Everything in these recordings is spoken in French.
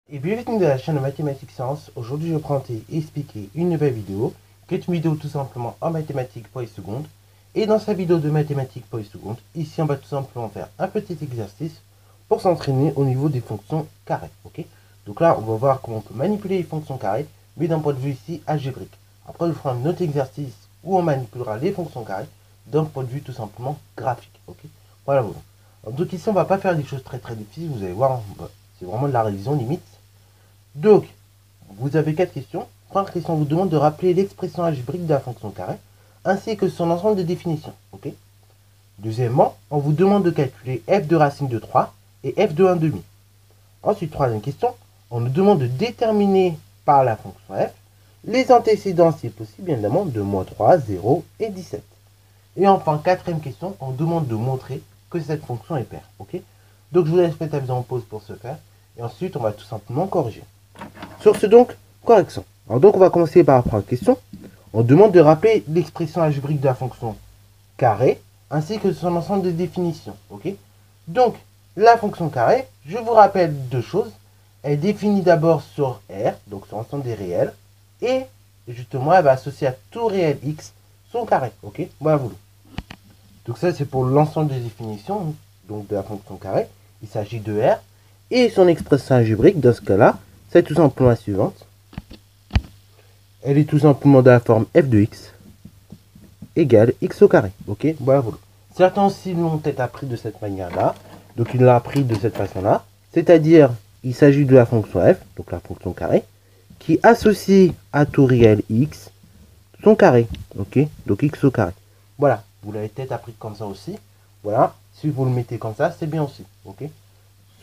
Et bienvenue dans la chaîne de Mathématiques Sciences. Aujourd'hui, je vais présenter et expliquer une nouvelle vidéo, qui est une vidéo tout simplement en mathématiques pour les secondes. Et dans sa vidéo de mathématiques pour les secondes, ici on va tout simplement faire un petit exercice pour s'entraîner au niveau des fonctions carrées. Ok, donc là, on va voir comment on peut manipuler les fonctions carrées, mais d'un point de vue ici algébrique. Après, je ferai un autre exercice où on manipulera les fonctions carrées d'un point de vue tout simplement graphique. Ok, voilà. Donc ici, on va pas faire des choses très difficiles, vous allez voir, c'est vraiment de la révision limite. Donc, vous avez 4 questions. Première question, on vous demande de rappeler l'expression algébrique de la fonction carrée, ainsi que son ensemble de définitions. Ok. Deuxièmement, on vous demande de calculer f de racine de 3 et f de 1 demi. Ensuite, troisième question, on nous demande de déterminer par la fonction f les antécédents, si possible, bien évidemment, de moins 3, 0 et 17. Et enfin, quatrième question, on demande de montrer que cette fonction est paire. Ok. Donc, je vous laisse mettre la vidéo en pause pour ce faire. Et ensuite, on va tout simplement corriger. Sur ce, donc, correction. Alors, donc, on va commencer par la première question. On demande de rappeler l'expression algébrique de la fonction carré, ainsi que son ensemble de définitions. Ok. Donc, la fonction carré, je vous rappelle deux choses. Elle est définie d'abord sur R, donc sur l'ensemble des réels, et justement, elle va associer à tout réel x son carré. Ok. Voilà, vous. Donc ça, c'est pour l'ensemble des définitions donc de la fonction carré. Il s'agit de R. Et son expression algébrique, dans ce cas-là, c'est tout simplement la suivante. Elle est tout simplement de la forme f de x égale x au carré. Ok, voilà. Certains aussi l'ont peut-être appris de cette manière-là. Donc il l'a appris de cette façon-là. C'est-à-dire, il s'agit de la fonction f, donc la fonction carré, qui associe à tout réel x son carré. Ok, donc x au carré. Voilà. Vous l'avez peut-être appris comme ça aussi. Voilà. Si vous le mettez comme ça, c'est bien aussi. Ok.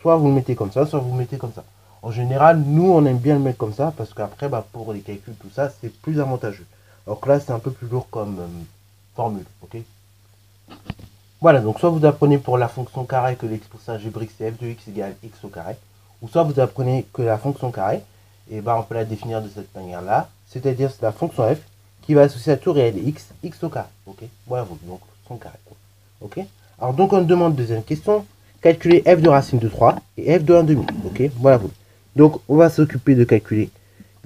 Soit vous le mettez comme ça, soit vous le mettez comme ça. En général, nous, on aime bien le mettre comme ça parce qu'après, pour les calculs, tout ça, c'est plus avantageux. Alors que là, c'est un peu plus lourd comme formule. Ok. Voilà. Donc, soit vous apprenez pour la fonction carré que l'expression algébrique, c'est f de x égale x au carré. Ou soit vous apprenez que la fonction carré, et on peut la définir de cette manière-là. C'est-à-dire, c'est la fonction f qui va associer à tout réel x, x au carré. Ok. Voilà, donc son carré. Ok. Alors, donc, on demande deuxième question. Calculer f de racine de 3 et f de 1 demi. Ok. Voilà. Donc, on va s'occuper de calculer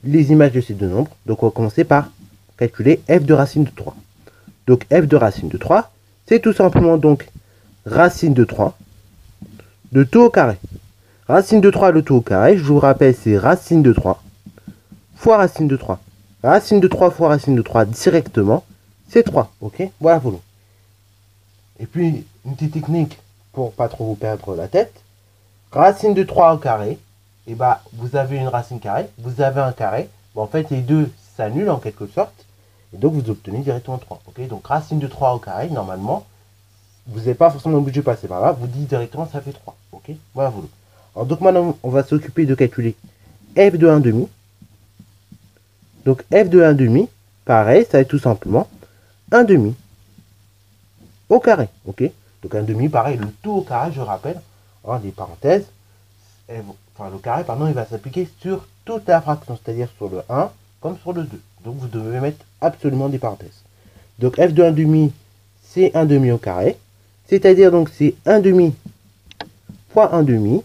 les images de ces deux nombres. Donc, on va commencer par calculer f de racine de 3. Donc, f de racine de 3, c'est tout simplement donc racine de 3 de tout au carré. Racine de 3 le tout au carré, je vous rappelle, c'est racine de 3 fois racine de 3. Racine de 3 fois racine de 3 directement, c'est 3. Ok, voilà, voilà. Et puis, une petite technique pour pas trop vous perdre la tête. Racine de 3 au carré, et vous avez une racine carrée, vous avez un carré. En fait, les deux s'annulent en quelque sorte. Et donc, vous obtenez directement 3. Ok, donc, racine de 3 au carré, normalement, vous n'êtes pas forcément obligé de passer par là. Vous dites directement, ça fait 3. Ok, voilà, voilà. Alors, donc, maintenant, on va s'occuper de calculer f de 1 demi. Donc, f de 1 demi, pareil, ça va être tout simplement 1 demi au carré. Ok, donc 1 demi, pareil, le tout au carré, je rappelle, des parenthèses. Le carré, pardon, il va s'appliquer sur toute la fraction, c'est-à-dire sur le 1 comme sur le 2. Donc, vous devez mettre absolument des parenthèses. Donc, f de 1 demi, c'est 1 demi au carré. C'est-à-dire, donc, c'est 1 demi fois 1 demi,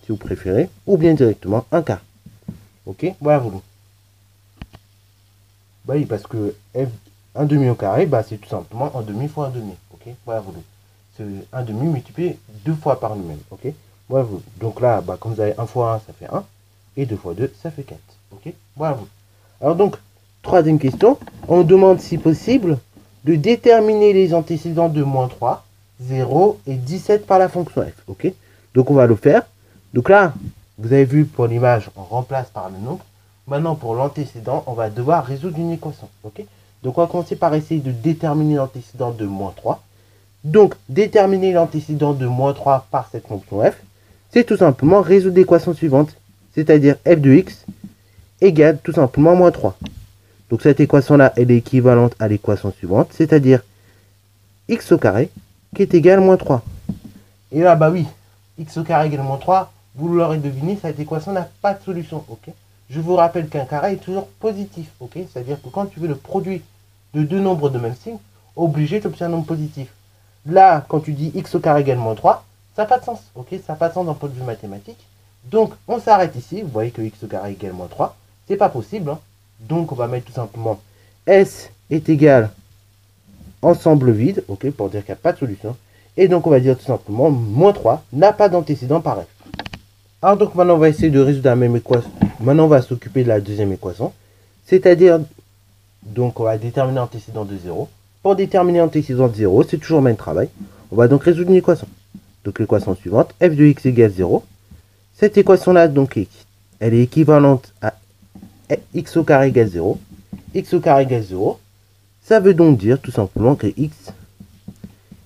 si vous préférez, ou bien directement 1 quart. Ok, voilà, vous. Oui, parce que f 1 demi au carré, c'est tout simplement 1 demi fois 1 demi. Ok, voilà, vous. C'est 1 demi multiplié 2 fois par lui-même. Ok, voilà, vous. Donc là, comme vous avez 1 fois 1, ça fait 1. Et 2 fois 2, ça fait 4. Ok, voilà, vous. Alors donc, troisième question. On demande, si possible, de déterminer les antécédents de moins 3, 0 et 17 par la fonction f. Ok, donc on va le faire. Donc là, vous avez vu pour l'image, on remplace par le nombre. Maintenant, pour l'antécédent, on va devoir résoudre une équation. Ok, donc on va commencer par essayer de déterminer l'antécédent de moins 3. Donc, déterminer l'antécédent de moins 3 par cette fonction f, c'est tout simplement résoudre l'équation suivante, c'est-à-dire f de x égale tout simplement moins 3. Donc cette équation-là, elle est équivalente à l'équation suivante, c'est-à-dire x au carré qui est égal à moins 3. Et là, oui, x au carré égale moins 3, vous l'aurez deviné, cette équation n'a pas de solution. Ok, je vous rappelle qu'un carré est toujours positif. Ok, c'est-à-dire que quand tu veux le produit de deux nombres de même signe, obligé tu obtiens un nombre positif. Là, quand tu dis x au carré égale moins 3, ça n'a pas de sens. Ok, ça n'a pas de sens d'un point de vue mathématique. Donc, on s'arrête ici. Vous voyez que x au carré égale moins 3. C'est pas possible. Hein. Donc, on va mettre tout simplement S est égal ensemble vide, ok, pour dire qu'il n'y a pas de solution. Et donc, on va dire tout simplement moins 3 n'a pas d'antécédent par F. Alors, donc, maintenant, on va essayer de résoudre la même équation. Maintenant, on va s'occuper de la deuxième équation. C'est-à-dire, donc, on va déterminer l'antécédent de 0. Pour déterminer l'antécédent de 0, c'est toujours le même travail. On va donc résoudre une équation. Donc, l'équation suivante, f de x égale 0. Cette équation-là, donc, elle est équivalente à x au carré égale 0. X au carré égale 0. Ça veut donc dire tout simplement que x,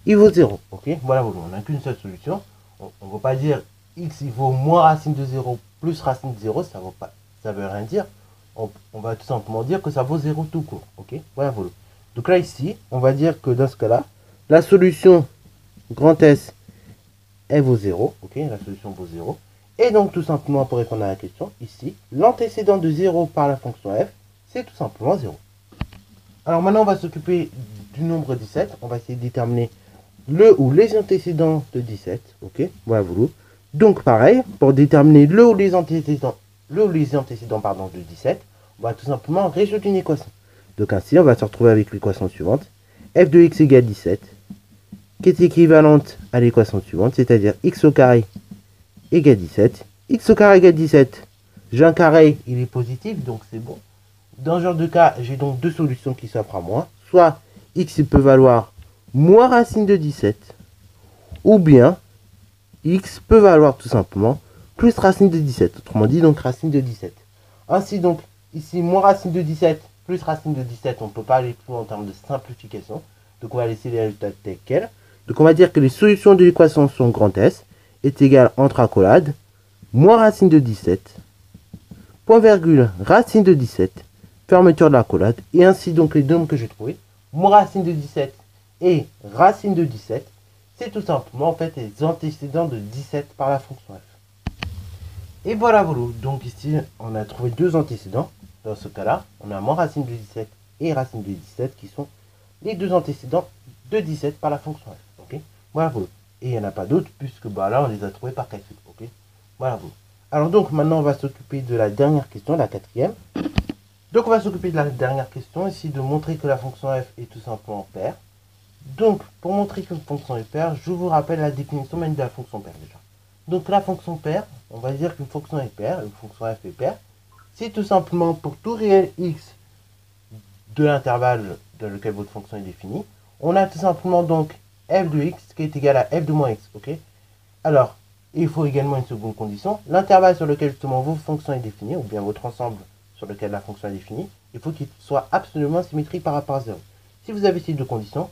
il vaut 0. Ok, voilà, on n'a qu'une seule solution. On ne va pas dire x, il vaut moins racine de 0 plus racine de 0. Ça ne veut rien dire. On va tout simplement dire que ça vaut 0 tout court. Ok, voilà, voilà. Donc là, ici, on va dire que dans ce cas-là, la solution grand S, elle vaut 0. Ok, la solution vaut 0. Et donc, tout simplement, pour répondre à la question, ici, l'antécédent de 0 par la fonction f, c'est tout simplement 0. Alors maintenant, on va s'occuper du nombre 17. On va essayer de déterminer le ou les antécédents de 17. Ok, voilà, voilà. Donc, pareil, pour déterminer le ou les antécédents pardon, de 17, on va tout simplement résoudre une équation. Donc ainsi, on va se retrouver avec l'équation suivante. F de x égale 17, qui est équivalente à l'équation suivante, c'est-à-dire x au carré égale 17. X au carré égale 17. J'ai un carré, il est positif, donc c'est bon. Dans ce genre de cas, j'ai donc deux solutions qui s'offrent à moi. Soit x il peut valoir moins racine de 17, ou bien x peut valoir tout simplement plus racine de 17. Autrement dit, donc racine de 17. Ainsi donc, ici, moins racine de 17 plus racine de 17, on ne peut pas aller plus loin en termes de simplification. Donc on va laisser les résultats tels quels. Donc on va dire que les solutions de l'équation sont grand S est égal entre accolades moins racine de 17, point virgule racine de 17, fermeture de l'accolade, et ainsi donc les nombres que j'ai trouvés, moins racine de 17 et racine de 17, c'est tout simplement en fait les antécédents de 17 par la fonction f. Et voilà, voilà. Donc ici, on a trouvé deux antécédents. Dans ce cas-là, on a moins racine de 17 et racine de 17 qui sont les deux antécédents de 17 par la fonction f. Ok, voilà, voilà. Et il n'y en a pas d'autres puisque bah, là, on les a trouvés par calcul. Ok, voilà, voilà. Alors donc, maintenant, on va s'occuper de la dernière question, la quatrième. Donc, on va s'occuper de la dernière question, ici, de montrer que la fonction f est tout simplement paire. Donc, pour montrer qu'une fonction est paire, je vous rappelle la définition même de la fonction paire déjà. Donc, la fonction paire, on va dire qu'une fonction est paire, une fonction f est paire, c'est tout simplement pour tout réel x de l'intervalle dans lequel votre fonction est définie, on a tout simplement donc f de x qui est égal à f de moins x, ok? Alors, il faut également une seconde condition, l'intervalle sur lequel justement votre fonction est définie, ou bien votre ensemble sur lequel la fonction est définie, il faut qu'il soit absolument symétrique par rapport à 0. Si vous avez ces deux conditions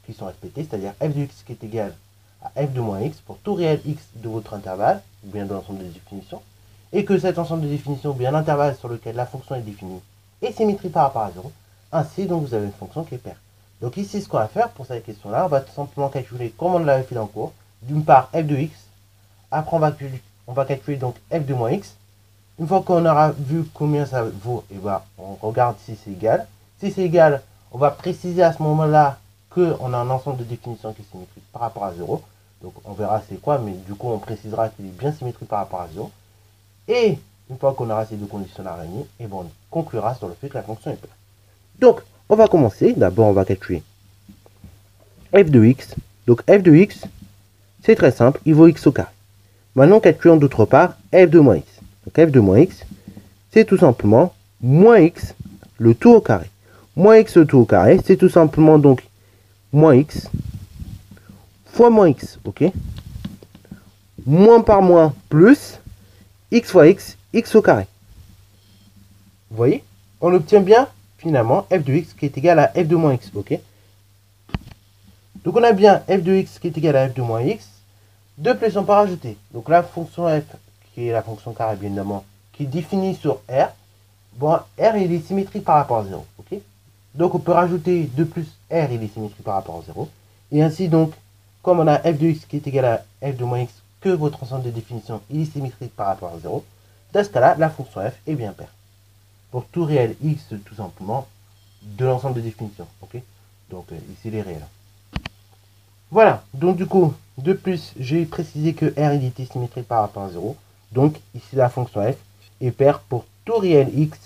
qui sont respectées, c'est-à-dire f de x qui est égal à f de moins x pour tout réel x de votre intervalle, ou bien de l'ensemble de définitions, et que cet ensemble de définitions, ou bien l'intervalle sur lequel la fonction est définie, est symétrique par rapport à 0, ainsi donc vous avez une fonction qui est paire. Donc ici, ce qu'on va faire pour cette question-là, on va tout simplement calculer comme on l'avait fait dans le cours, d'une part f de x, après on va calculer donc f de moins x. Une fois qu'on aura vu combien ça vaut, et ben, on regarde si c'est égal. Si c'est égal, on va préciser à ce moment-là qu'on a un ensemble de définitions qui est symétrique par rapport à 0. Donc on verra c'est quoi, mais du coup on précisera qu'il est bien symétrique par rapport à 0. Et une fois qu'on aura ces deux conditions-là réunies, et ben, on conclura sur le fait que la fonction est paire. Donc on va commencer. D'abord on va calculer f de x. Donc f de x, c'est très simple, il vaut x au carré. Maintenant calculons d'autre part f de moins x. Donc f de moins x, c'est tout simplement moins x, le tout au carré. Moins x le tout au carré, c'est tout simplement donc moins x fois moins x, ok? Moins par moins plus x fois x, x au carré. Vous voyez? On obtient bien, finalement, f de x qui est égal à f de moins x, ok? Donc on a bien f de x qui est égal à f de moins x. De plus, on peut rajouter. Donc la fonction f, qui est la fonction carré, bien évidemment, qui est définie sur R. Bon, R, il est symétrique par rapport à 0. Ok? Donc, on peut rajouter de plus R, il est symétrique par rapport à 0. Et ainsi, donc, comme on a f de x qui est égal à f de moins x, que votre ensemble de définition, il est symétrique par rapport à 0. Dans ce cas-là, la fonction f est bien paire. Pour tout réel x, tout simplement, de l'ensemble de définition. Ok? Donc, ici, les réels. Voilà. Donc, du coup, de plus, j'ai précisé que R, il était symétrique par rapport à 0. Donc ici la fonction f est paire pour tout réel x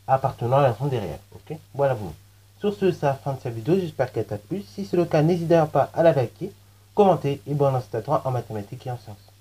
appartenant à l'ensemble des réels. Ok, voilà vous. Sur ce, c'est la fin de cette vidéo. J'espère qu'elle t'a plu. Si c'est le cas, n'hésitez pas à la liker, commenter et bonne installation en mathématiques et en sciences.